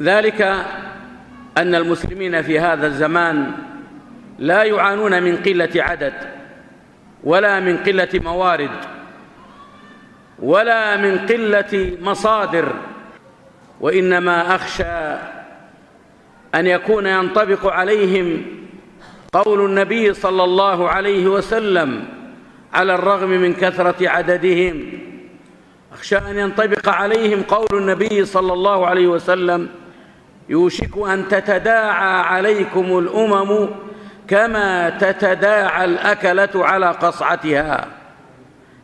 ذلك أن المسلمين في هذا الزمان لا يعانون من قلة عدد ولا من قلة موارد ولا من قلة مصادر، وإنما أخشى أن يكون ينطبق عليهم قول النبي صلى الله عليه وسلم على الرغم من كثرة عددهم، أخشى أن ينطبق عليهم قول النبي صلى الله عليه وسلم: يوشك أن تتداعى عليكم الأمم كما تتداعى الأكلة على قصعتها،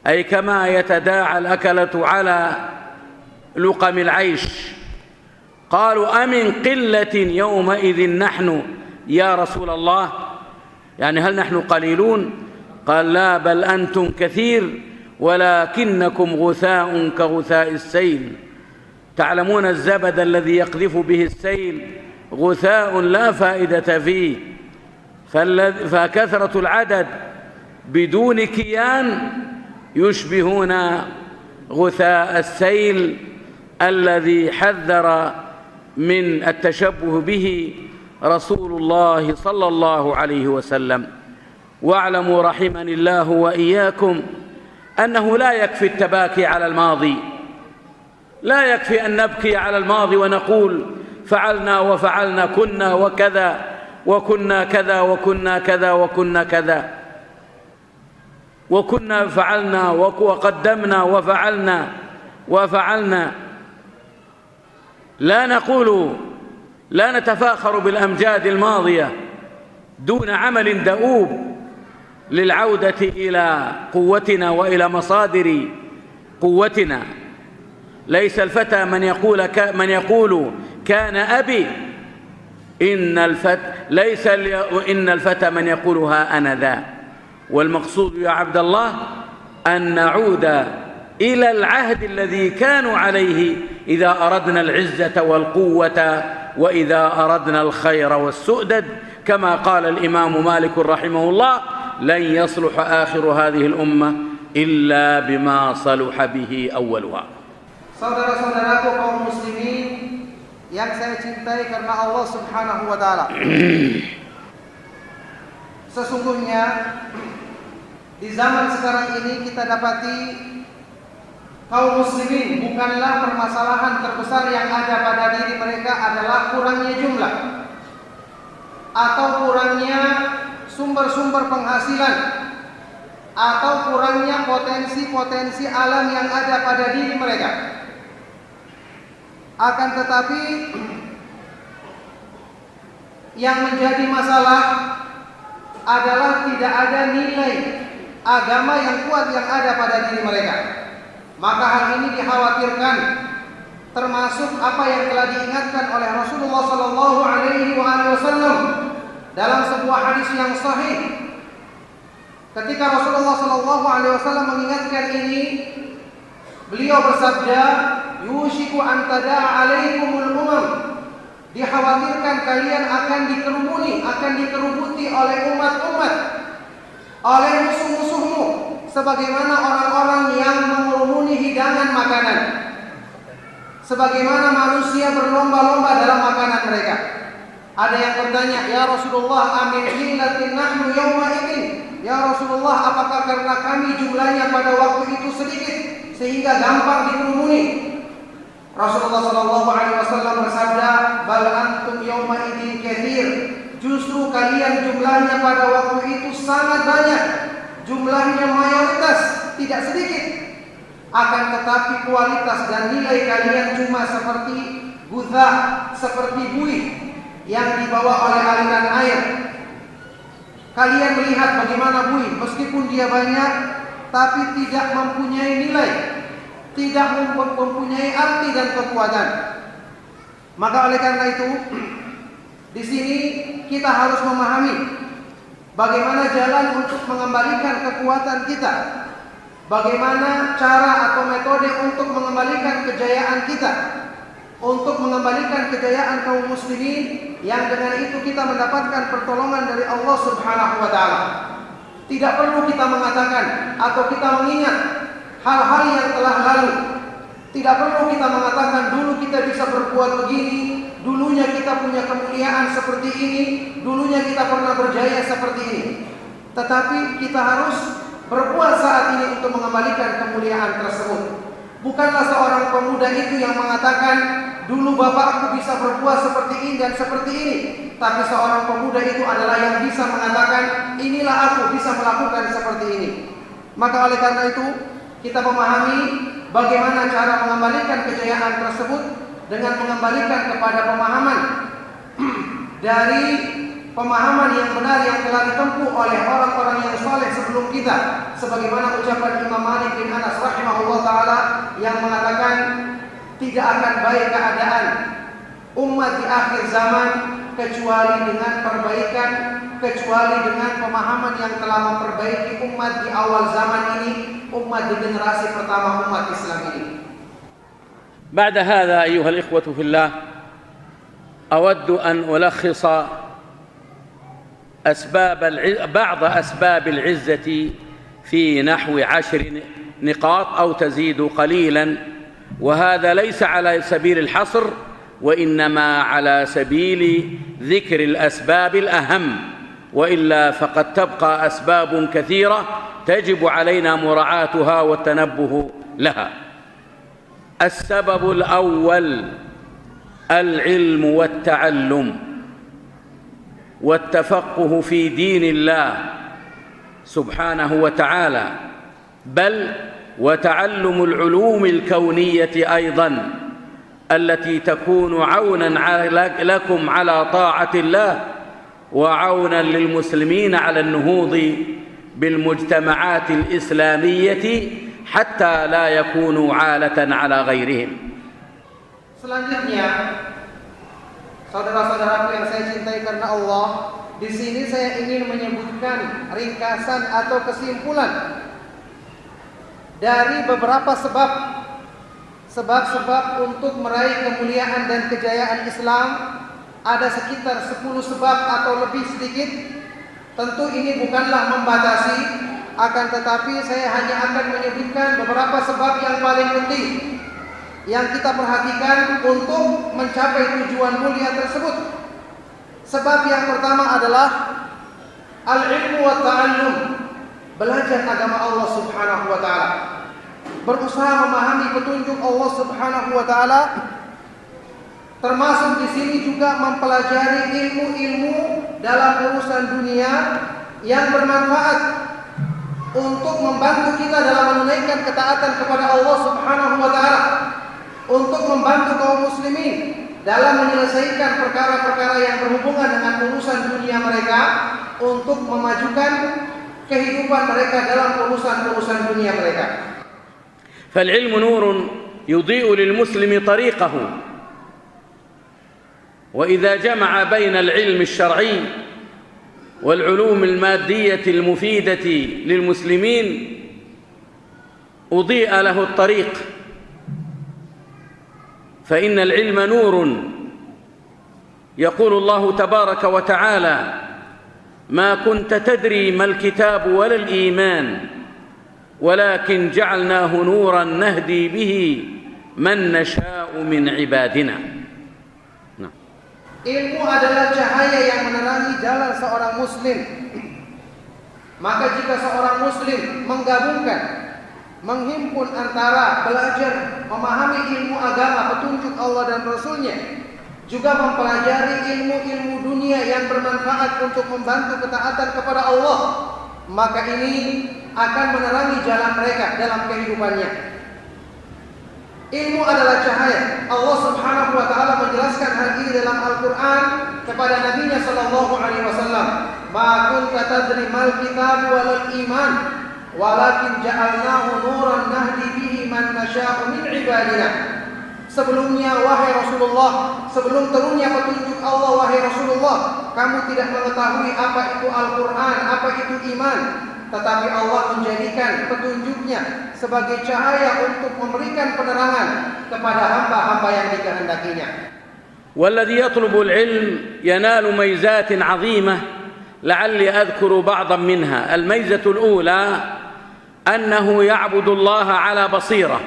أي كما يتداعى الأكلة على لقم العيش. قالوا: أمن قلة يومئذ نحن يا رسول الله؟ يعني هل نحن قليلون؟ قال: لا، بل أنتم كثير ولكنكم غثاء كغثاء السيل. تعلمون الزبد الذي يقذف به السيل غثاء لا فائدة فيه، فكثرة العدد بدون كيان يشبهون غثاء السيل الذي حذر من التشبه به رسول الله صلى الله عليه وسلم. واعلموا رحمني الله وإياكم أنه لا يكفي التباكي على الماضي، لا يكفي أن نبكي على الماضي ونقول فعلنا وفعلنا، كنا وكذا وكنا كذا وكنا كذا وكنا كذا وكنا فعلنا وقدمنا وفعلنا وفعلنا. لا نتفاخر بالأمجاد الماضية دون عمل دؤوب للعودة إلى قوتنا وإلى مصادر قوتنا. ليس الفتى من يقول كان أبي، إن الفتى من يقول ها أنا ذا. والمقصود يا عبد الله أن نعود إلى العهد الذي كانوا عليه إذا أردنا العزة والقوة وإذا أردنا الخير والسؤدد، كما قال الإمام مالك رحمه الله: لن يصلح آخر هذه الأمة إلا بما صلح به أولها. Saudara-saudaraku kaum muslimin yang saya cintai karena Allah Subhanahu wa taala. Sesungguhnya di zaman sekarang ini kita dapati kaum muslimin bukanlah permasalahan terbesar yang ada pada diri mereka adalah kurangnya jumlah atau kurangnya sumber-sumber penghasilan atau kurangnya potensi-potensi alam yang ada pada diri mereka. Akan tetapi yang menjadi masalah adalah tidak ada nilai agama yang kuat yang ada pada diri mereka. Maka hal ini dikhawatirkan, termasuk apa yang telah diingatkan oleh Rasulullah sallallahu alaihi wasallam dalam sebuah hadis yang sahih. Ketika Rasulullah sallallahu alaihi wasallam mengingatkan ini, beliau bersabda, "Yushiku an tada'a alaikumul umam." Dikhawatirkan kalian akan dikerumuni, akan dikerubuti oleh umat-umat, oleh musuh-musuhmu, sebagaimana orang-orang yang mengurumuni hidangan makanan, sebagaimana manusia berlomba-lomba dalam makanan mereka. Ada yang bertanya, "Ya Rasulullah, amin qillatin nahnu yawma idzin?" Ya Rasulullah, apakah karena kami jumlahnya pada waktu itu sedikit sehingga gampang dikerumuni? Rasulullah sallallahu alaihi wasallam bersabda, "Bal antum yawma idzin katsir." Justru kalian jumlahnya pada waktu itu sangat banyak. Jumlahnya mayoritas, tidak sedikit. Akan tetapi kualitas dan nilai kalian cuma seperti gutha, seperti buih yang dibawa oleh aliran air. Kalian melihat bagaimana buih, meskipun dia banyak, tapi tidak mempunyai nilai, tidak mempunyai arti dan kekuatan. Maka oleh karena itu, di sini kita harus memahami bagaimana jalan untuk mengembalikan kekuatan kita, bagaimana cara atau metode untuk mengembalikan kejayaan kita, untuk mengembalikan kejayaan kaum muslimin, yang dengan itu kita mendapatkan pertolongan dari Allah Subhanahu wa taala. Tidak perlu kita mengatakan atau kita mengingat hal-hal yang telah lalu. Tidak perlu kita mengatakan dulu kita bisa berbuat begini, dulunya kita punya kemuliaan seperti ini, dulunya kita pernah berjaya seperti ini. Tetapi kita harus berbuat saat ini untuk mengembalikan kemuliaan tersebut. Bukanlah seorang pemuda itu yang mengatakan, dulu bapakku bisa berbuat seperti ini dan seperti ini. Tapi seorang pemuda itu adalah yang bisa mengatakan, inilah aku bisa melakukan seperti ini. Maka oleh karena itu, kita memahami bagaimana cara mengembalikan kejayaan tersebut dengan mengembalikan kepada pemahaman dari pemahaman yang benar yang telah ditempuh oleh orang-orang yang saleh sebelum kita, sebagaimana ucapan Imam Malik bin Anas rahimahullah taala yang mengatakan, tidak akan baik keadaan umat di akhir zaman kecuali dengan perbaikan, kecuali dengan pemahaman yang telah memperbaiki umat di awal zaman ini, umat di generasi pertama umat Islam ini. بعد هذا أيها الإخوة في الله أود أن ألخص بعض أسباب العزة في نحو 10 نقاط أو تزيد قليلا، وهذا ليس على سبيل الحصر وإنما على سبيل ذكر الأسباب الأهم، وإلا فقد تبقى أسباب كثيرة تجب علينا مراعاتها والتنبه لها. السبب الأول العلم والتعلم والتفقه في دين الله سبحانه وتعالى، بل وتعلم العلوم الكونية أيضا التي تكون عونا لكم على طاعة الله وعونا للمسلمين على النهوض بالمجتمعات الإسلامية حتى لا يكونوا عالة على غيرهم. Selanjutnya, saudara-saudaraku yang saya cintai karena Allah, di sini saya ingin menyebutkan ringkasan atau kesimpulan dari beberapa sebab untuk meraih kemuliaan dan kejayaan Islam. Ada sekitar 10 sebab atau lebih sedikit. Tentu ini bukanlah membatasi, akan tetapi saya hanya akan menyebutkan beberapa sebab yang paling penting yang kita perhatikan untuk mencapai tujuan mulia tersebut. Sebab yang pertama adalah al-ilmu wa ta'allum, belajar agama Allah Subhanahu wa taala, berusaha memahami petunjuk Allah Subhanahu wa taala, termasuk di sini juga mempelajari ilmu-ilmu dalam urusan dunia yang bermanfaat untuk membantu kita dalam menunaikan ketaatan kepada Allah Subhanahu wa taala, untuk membantu kaum muslimin dalam menyelesaikan perkara-perkara yang berhubungan dengan urusan dunia mereka, untuk memajukan kehidupan mereka dalam urusan-urusan dunia mereka. فالعلم نور يضيء للمسلم طريقه، وإذا جمع بين العلم الشرعي والعلوم المادية المفيدة للمسلمين أضيء له الطريق، فإن العلم نور. يقول الله تبارك وتعالى: ما كنت تدري ما الكتاب ولا الإيمان ولكن جعلناه نورا نهدي به من نشاء من عبادنا. Ilmu adalah cahaya yang menerangi jalan seorang muslim. Maka jika seorang muslim menggabungkan, menghimpun antara belajar memahami ilmu agama, petunjuk Allah dan Rasulnya, juga mempelajari ilmu-ilmu dunia yang bermanfaat untuk membantu ketaatan kepada Allah, maka ini akan menerangi jalan mereka dalam kehidupannya. Ilmu adalah cahaya. Allah Subhanahu wa taala menjelaskan hal ini dalam Al-Qur'an kepada Nabi-Nya sallallahu alaihi wasallam, "Ma kunta tadri mal kitab wal iman, walakin ja'alnahu nuran nahdi bihi man nasya'u min ibadina." Sebelumnya wahai Rasulullah, sebelum turunnya petunjuk Allah wahai Rasulullah, kamu tidak mengetahui apa itu Al-Qur'an, apa itu iman. Tetapi Allah menjadikan petunjuknya sebagai cahaya untuk memberikan penerangan kepada hamba-hamba yang dikehendakinya. والذي يطلب العلم ينال ميزات عظيمة لعلي أذكر بعضا منها. الميزة الأولى أنه يعبد الله على بصيرة،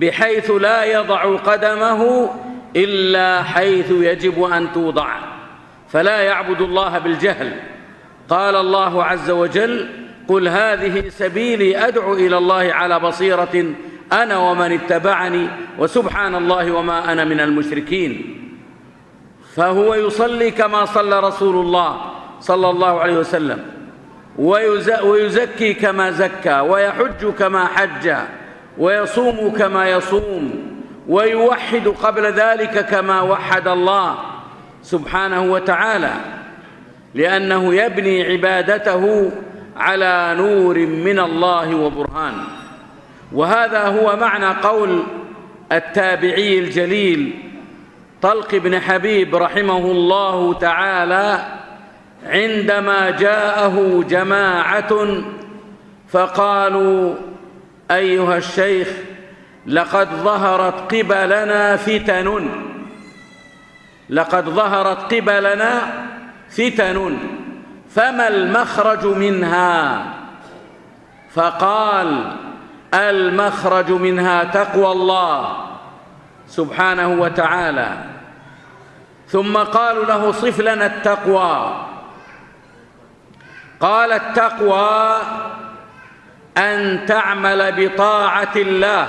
بحيث لا يضع قدمه إلا حيث يجب أن توضع، فلا يعبد الله بالجهل. قال الله عز وجل: قل هذه سبيلي أدعو إلى الله على بصيرة أنا ومن اتبعني وسبحان الله وما أنا من المشركين. فهو يصلي كما صلى رسول الله صلى الله عليه وسلم، ويزكي كما زكى، ويحج كما حج، ويصوم كما يصوم، ويوحد قبل ذلك كما وحد الله سبحانه وتعالى، لأنه يبني عبادته على نور من الله وبرهان. وهذا هو معنى قول التابعي الجليل طلق بن حبيب رحمه الله تعالى عندما جاءه جماعة فقالوا: أيها الشيخ، لقد ظهرت قبلنا فتن، لقد ظهرت قبلنا فتن، فما المخرج منها؟ فقال: المخرج منها تقوى الله سبحانه وتعالى. ثم قالوا له: صف لنا التقوى. قال: التقوى أن تعمل بطاعة الله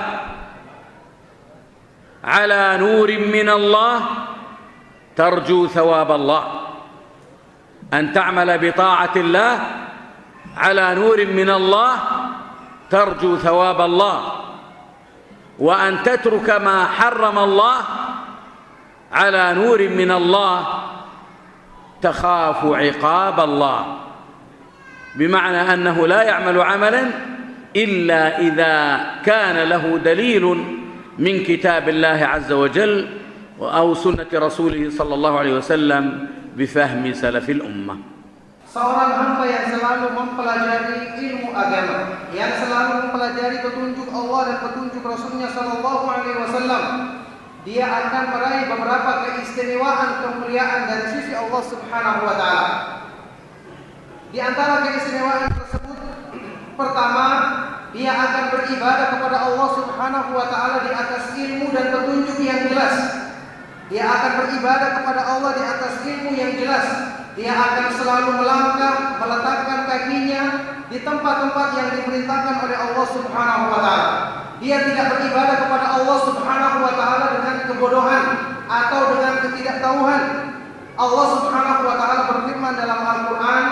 على نور من الله ترجو ثواب الله. أن تعمل بطاعة الله على نور من الله ترجو ثواب الله، وأن تترك ما حرم الله على نور من الله تخاف عقاب الله. بمعنى أنه لا يعمل عملا إلا إذا كان له دليل من كتاب الله عز وجل أو سنة رسوله صلى الله عليه وسلم بفهم سلف الأمة. Seorang hamba yang selalu mempelajari ilmu agama, yang selalu mempelajari petunjuk Allah dan petunjuk Rasulnya Sallallahu Alaihi Wasallam, dia akan meraih beberapa keistimewaan kemuliaan dari sisi Allah Subhanahu Wa Taala. Di antara keistimewaan tersebut, pertama, dia akan beribadah kepada Allah Subhanahu Wa Taala di atas ilmu dan petunjuk yang jelas. Dia akan beribadah kepada Allah di atas ilmu yang jelas. Dia akan selalu melangkah, meletakkan kakinya di tempat-tempat yang diperintahkan oleh Allah Subhanahu wa taala. Dia tidak beribadah kepada Allah Subhanahu wa taala dengan kebodohan atau dengan ketidaktahuan. Allah Subhanahu wa taala berfirman dalam Al-Qur'an,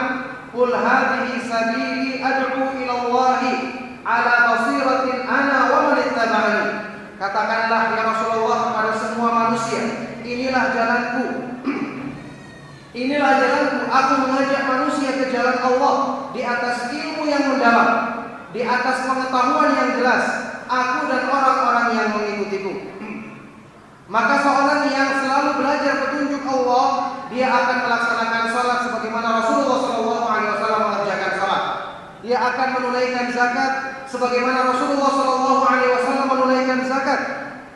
"Qul hadhihi sabili ad'u ila Allahi ala basiratin ana wa man ittaba'ani." Katakanlah ya Rasulullah kepada semua manusia, inilah jalanku. Inilah jalanku, aku mengajak manusia ke jalan Allah di atas ilmu yang mendalam, di atas pengetahuan yang jelas, aku dan orang-orang yang mengikutiku. Maka seorang yang selalu belajar petunjuk Allah, dia akan melaksanakan salat sebagaimana Rasulullah SAW mengerjakan salat. Dia akan menunaikan zakat sebagaimana Rasulullah SAW menunaikan zakat.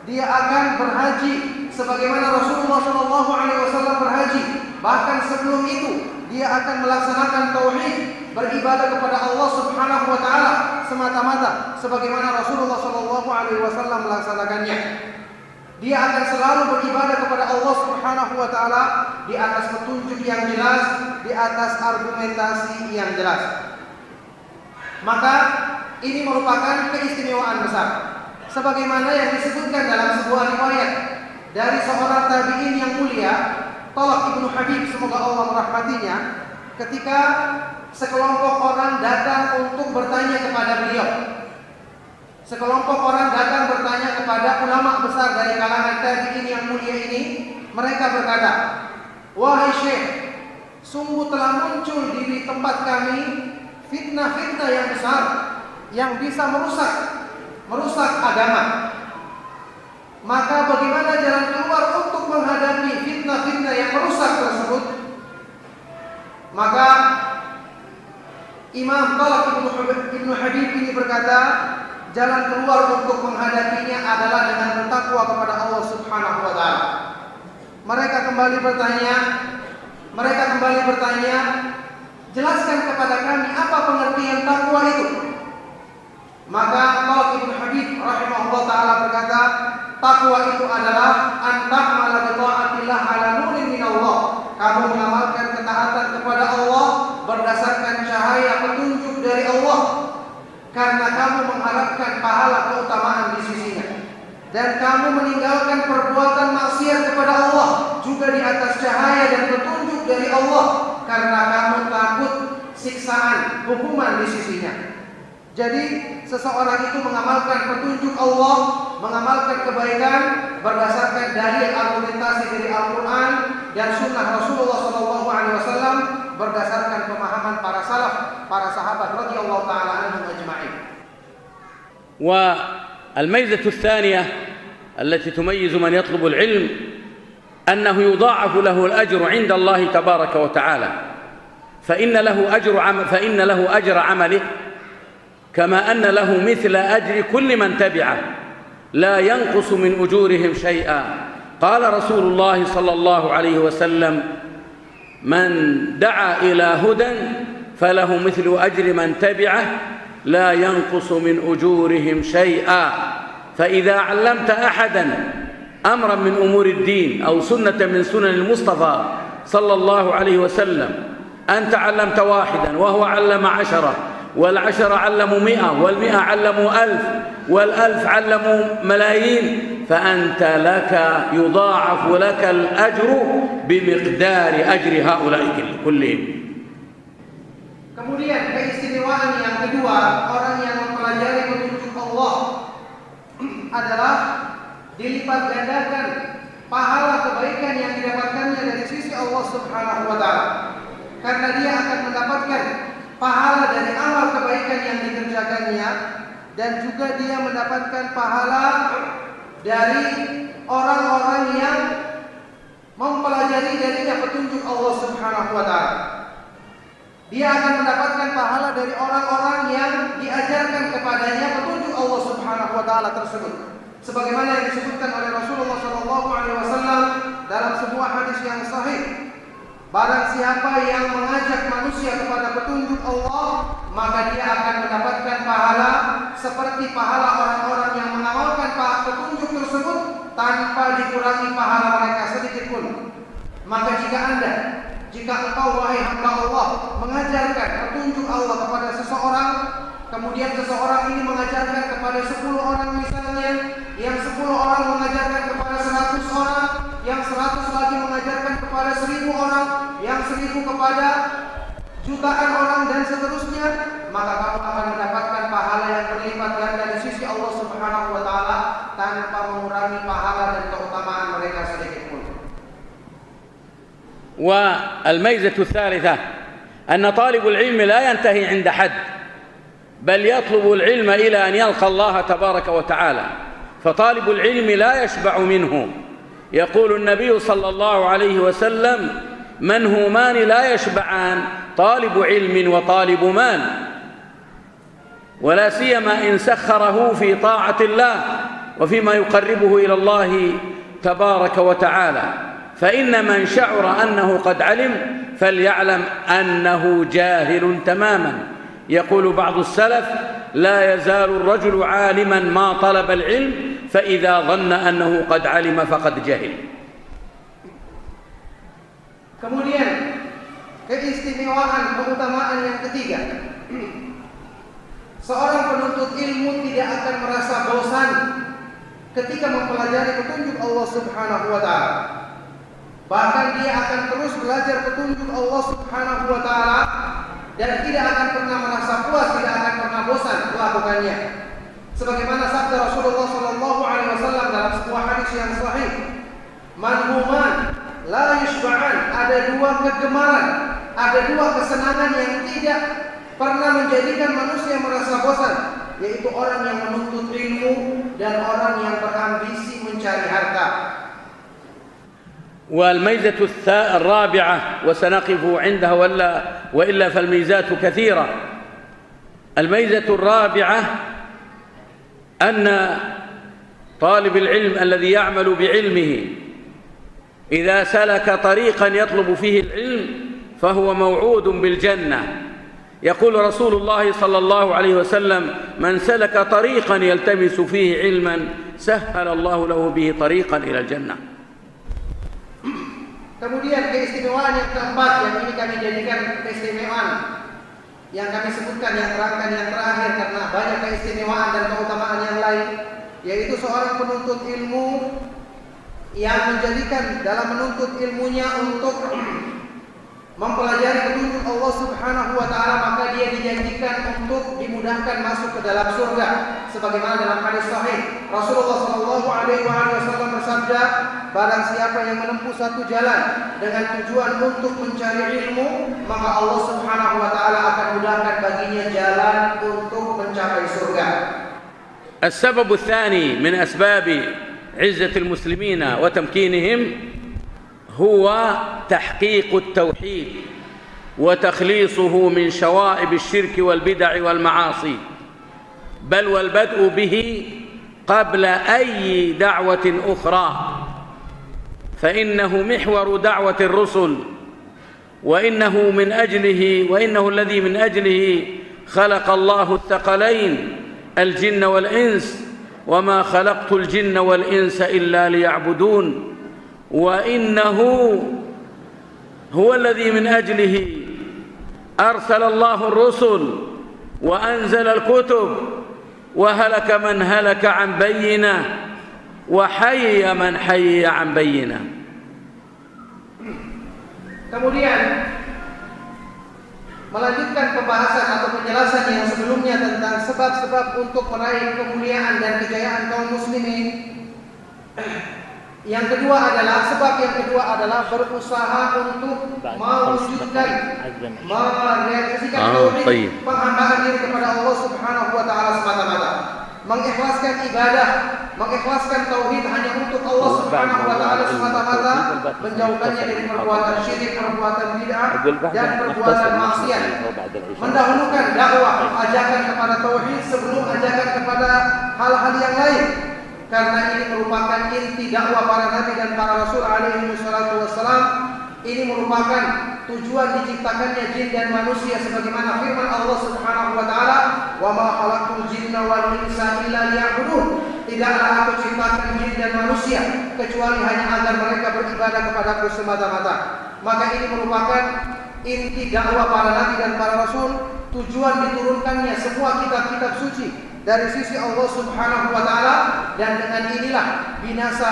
Dia akan berhaji sebagaimana Rasulullah SAW berhaji. Bahkan sebelum itu dia akan melaksanakan tauhid, beribadah kepada Allah Subhanahu wa taala semata-mata sebagaimana Rasulullah SAW melaksanakannya. Dia akan selalu beribadah kepada Allah Subhanahu wa taala di atas petunjuk yang jelas, di atas argumentasi yang jelas. Maka ini merupakan keistimewaan besar. Sebagaimana yang disebutkan dalam sebuah riwayat dari seorang tabi'in yang mulia, Talq ibnu Habib, semoga Allah merahmatinya, ketika sekelompok orang datang untuk bertanya kepada beliau. Sekelompok orang datang bertanya kepada ulama besar dari kalangan tabi'in yang mulia ini. Mereka berkata, "Wahai Syekh, sungguh telah muncul di tempat kami fitnah-fitnah yang besar yang bisa merusak agama. Maka bagaimana jalan keluar untuk menghadapi fitnah-fitnah yang merusak tersebut?" Maka Imam Talq ibnu Habib ini berkata, jalan keluar untuk menghadapinya adalah dengan bertakwa kepada Allah Subhanahu wa taala. Mereka kembali bertanya, jelaskan kepada kami apa pengertian takwa itu. Maka Talq ibnu Habib rahimahullah taala berkata, takwa itu adalah an ta'mala Allah karena kamu takut siksaan, hukuman di sisinya. Jadi seseorang itu mengamalkan petunjuk Allah, mengamalkan kebaikan berdasarkan dalil argumentasi dari Al-Quran dan Sunnah Rasulullah SAW, berdasarkan pemahaman para salaf, para sahabat radhiyallahu taala anhum ajma'in. والميزة الثانية التي تميز من يطلب العلم أنه يضاعف له الأجر عند الله تبارك وتعالى، فإن له أجر عمله كما أن له مثل أجر كل من تبعه لا ينقص من أجورهم شيئا. قال رسول الله صلى الله عليه وسلم: من دعا إلى هدى فله مثل أجر من تبعه لا ينقص من أجورهم شيئا. فإذا علمت أحدا أمرا من أمور الدين أو سنة من سنن المصطفى صلى الله عليه وسلم، أنت علمت واحدا وهو علم 10، والعشر علموا 100، وال100 علموا 1000، وال1000 علموا ملايين، فأنت لك يضاعف لك الأجر بمقدار أجر هؤلاء كلهم. Kemudian keistimewaan yang kedua, orang yang mempelajari petunjuk Allah adalah dilipat gandakan pahala kebaikan yang didapatkannya dari sisi Allah Subhanahu wa taala. Karena dia akan mendapatkan pahala dari amal kebaikan yang dikerjakannya, dan juga dia mendapatkan pahala dari orang-orang yang mempelajari darinya petunjuk Allah Subhanahu wa taala. Dia akan mendapatkan pahala dari orang-orang yang diajarkan kepadanya petunjuk Allah Subhanahu wa taala tersebut. Sebagaimana yang disebutkan oleh Rasulullah SAW dalam sebuah hadis yang sahih, barang siapa yang mengajak manusia kepada petunjuk Allah, maka dia akan mendapatkan pahala seperti pahala orang-orang yang mengamalkan petunjuk tersebut tanpa dikurangi pahala mereka sedikit pun. Maka jika engkau wahai hamba Allah mengajarkan petunjuk Allah kepada seseorang, kemudian seseorang ini mengajarkan kepada 10 orang misalnya, yang 10 orang mengajarkan kepada 100 orang, yang 100 lagi mengajarkan kepada 1000 orang, yang 1000 kepada jutaan orang, dan seterusnya, maka kamu akan mendapatkan pahala yang berlipat ganda di sisi Allah Subhanahu wa taala tanpa mengurangi pahala dan keutamaan mereka sedikit pun. والميزة الثالثة أن طالب العلم لا ينتهي عند حد، بل يطلب العلم إلى أن يلقى الله تبارك وتعالى، فطالب العلم لا يشبع منه. يقول النبي صلى الله عليه وسلم: منهومان لا يشبعان، طالب علم وطالب مال، ولا سيما إن سخره في طاعة الله وفيما يقربه إلى الله تبارك وتعالى. فإن من شعر أنه قد علم فليعلم أنه جاهل تماما. يقول بعض السلف: لا يزال الرجل عالما ما طلب العلم، فإذا ظن أنه قد علم فقد جهل. Kemudian keistimewaan, keutamaan yang ketiga, seorang penuntut ilmu tidak akan merasa bosan ketika mempelajari petunjuk Allah Subhanahu wa taala. Bahkan dia akan terus belajar petunjuk Allah Subhanahu wa taala dan tidak akan pernah merasa puas, tidak akan pernah bosan melakukannya. Sebagaimana sabda Rasulullah SAW dalam sebuah hadis yang sahih, manhuman la yushba'an, ada 2 kegemaran, ada 2 kesenangan yang tidak pernah menjadikan manusia merasa bosan, yaitu orang yang menuntut ilmu dan orang yang berambisi mencari harta. والميزة الرابعة وسنقف عندها وإلا فالميزات كثيرة. الميزة الرابعة أن طالب العلم الذي يعمل بعلمه إذا سلك طريقا يطلب فيه العلم فهو موعود بالجنة. يقول رسول الله صلى الله عليه وسلم: من سلك طريقا يلتمس فيه علما سهل الله له به طريقا إلى الجنة. Kemudian keistimewaan yang keempat, yang ini kami jadikan keistimewaan yang kami sebutkan, yang terangkan yang terakhir, karena banyak keistimewaan dan keutamaan yang lain, yaitu seorang penuntut ilmu yang menjadikan dalam menuntut ilmunya untuk mempelajari petunjuk Allah Subhanahu wa taala, maka dia dijanjikan untuk dimudahkan masuk ke dalam surga. Sebagaimana dalam hadis sahih, Rasulullah sallallahu alaihi wasallam bersabda, barang siapa yang menempuh satu jalan dengan tujuan untuk mencari ilmu, maka Allah Subhanahu wa taala akan mudahkan baginya jalan untuk mencapai surga. السبب الثاني من أسباب عزة المسلمين وتمكينهم هو تحقيق التوحيد وتخليصه من شوائب الشرك والبدع والمعاصي، بل والبدء به قبل أي دعوة أخرى، فإنه محور دعوة الرسل، وإنه الذي من أجله خلق الله الثقلين الجن والإنس، وما خلقت الجن والإنس إلا ليعبدون، وإنه هو الذي من أجله أرسل الله الرسل وأنزل الكتب، وهلك من هلك عن بينة وحي من حي عن بينة. Kemudian melanjutkan pembahasan atau penjelasan yang sebelumnya tentang sebab-sebab untuk meraih kemuliaan dan kejayaan kaum muslimin. Yang kedua adalah berusaha untuk mewujudkan, merealisasikan tauhid, penghambaan diri kepada Allah Subhanahu wa taala semata-mata, mengikhlaskan ibadah, mengikhlaskan tauhid hanya untuk Allah Subhanahu wa taala semata-mata, menjauhkannya dari perbuatan syirik, perbuatan bid'ah dan perbuatan maksiat. Mendahulukan dakwah, ajakan kepada tauhid sebelum ajakan kepada hal-hal yang lain. Karena ini merupakan inti dakwah para nabi dan para rasul alaihi wassalatu wassalam. Ini merupakan tujuan diciptakannya jin dan manusia, sebagaimana firman Allah Subhanahu wa taala, "Wa ma khalaqtul jinna wal insa illa liya'budun." Tidaklah aku ciptakan jin dan manusia kecuali hanya agar mereka beribadah kepadaku semata-mata. Maka ini merupakan inti dakwah para nabi dan para rasul, tujuan diturunkannya semua kitab-kitab suci dari sisi Allah Subhanahu wa taala, dan dengan inilah binasa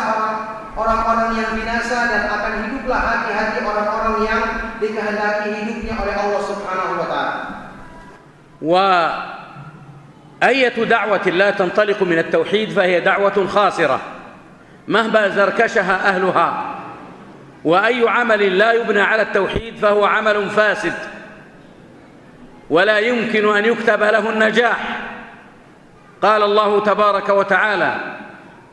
orang-orang yang binasa dan akan hiduplah hati-hati orang-orang yang dikehendaki hidupnya oleh Allah Subhanahu wa taala. وأية دعوة لا تنطلق من التوحيد فهي دعوة خاسرة مهما زركشها أهلها، وأي عمل لا يبنى على التوحيد فهو عمل فاسد ولا يمكن أن يكتب له النجاح. قال الله تبارك وتعالى: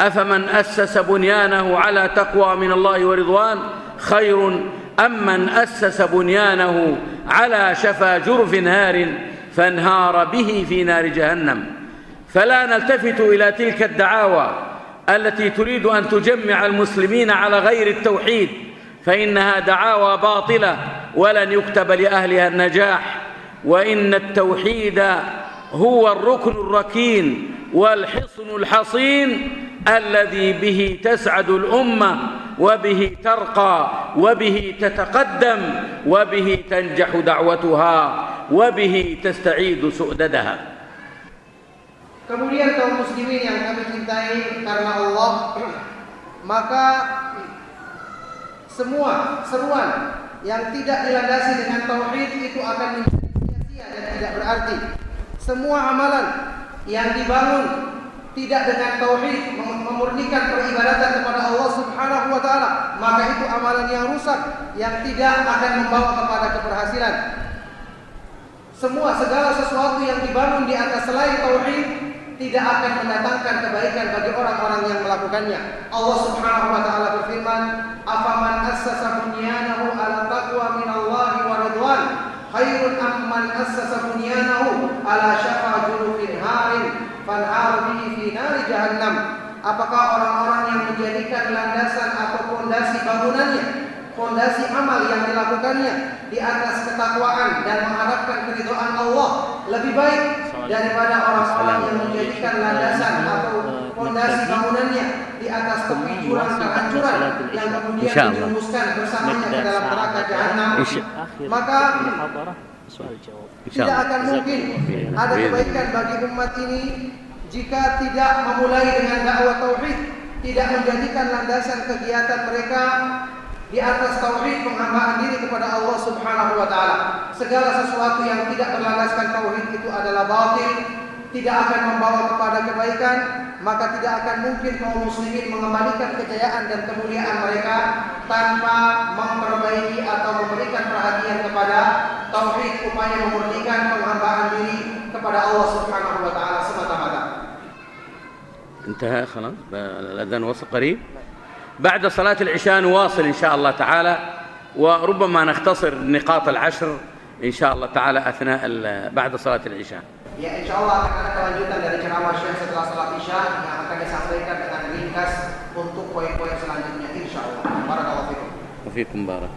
أفمن أسس بنيانه على تقوى من الله ورضوان خير أم من أسس بنيانه على شفا جرف نار فانهار به في نار جهنم. فلا نلتفت إلى تلك الدعاوى التي تريد أن تجمع المسلمين على غير التوحيد، فإنها دعاوى باطلة ولن يكتب لأهلها النجاح. وإن التوحيد هو الركن الركين والحصن الحصين الذي به تسعد الأمة وبه ترقى وبه تتقدم وبه تنجح دعوتها وبه تستعيد سؤددها. Kemudian kaum muslimin yang kami cintai karena Allah, maka semua seruan yang tidak dilandasi dengan tauhid itu akan menjadi sia-sia dan tidak berarti. Semua amalan yang dibangun tidak dengan tauhid, memurnikan peribadatan kepada Allah Subhanahu wa taala, maka itu amalan yang rusak yang tidak akan membawa kepada keberhasilan. Segala sesuatu yang dibangun di atas selain tauhid tidak akan mendatangkan kebaikan bagi orang-orang yang melakukannya. Allah Subhanahu wa taala berfirman, "Afaman assasa bunyanahu ala taqwa minallahi wa ridwan khairun amman assasa bunyanahu ala syafa jurufin harin fanhar bihi fi nari jahannam." Apakah orang-orang yang menjadikan landasan atau fondasi bangunannya, fondasi amal yang dilakukannya di atas ketakwaan dan mengharapkan keridhaan Allah lebih baik daripada orang-orang yang menjadikan landasan atau fondasi bangunannya di atas tepi jurang kehancuran yang kemudian dijerumuskan bersamanya ke dalam neraka jahanam? Maka tidak akan mungkin ada kebaikan bagi umat ini jika tidak memulai dengan dakwah tauhid, tidak menjadikan landasan kegiatan mereka di atas tauhid penghambaan diri kepada Allah Subhanahu wa taala. Segala sesuatu yang tidak berlandaskan tauhid itu adalah batil, tidak akan membawa kepada kebaikan, maka tidak akan mungkin kaum muslimin mengembalikan kejayaan dan kemuliaan mereka tanpa memperbaiki atau memberikan perhatian kepada tauhid, upaya memurnikan penghambaan diri kepada Allah Subhanahu wa taala semata-mata. انتهى خلاص، الأذان وصل قريب. بعد صلاة العشاء نواصل إن شاء الله تعالى، وربما نختصر نقاط العشر إن شاء الله تعالى أثناء بعد صلاة العشاء. Ya, insya Allah akan ada kelanjutan dari ceramah Syekh setelah salat Isya yang akan disampaikan dengan ringkas untuk poin-poin selanjutnya insya Allah. Barakallahu fikum. وفيكم بارك.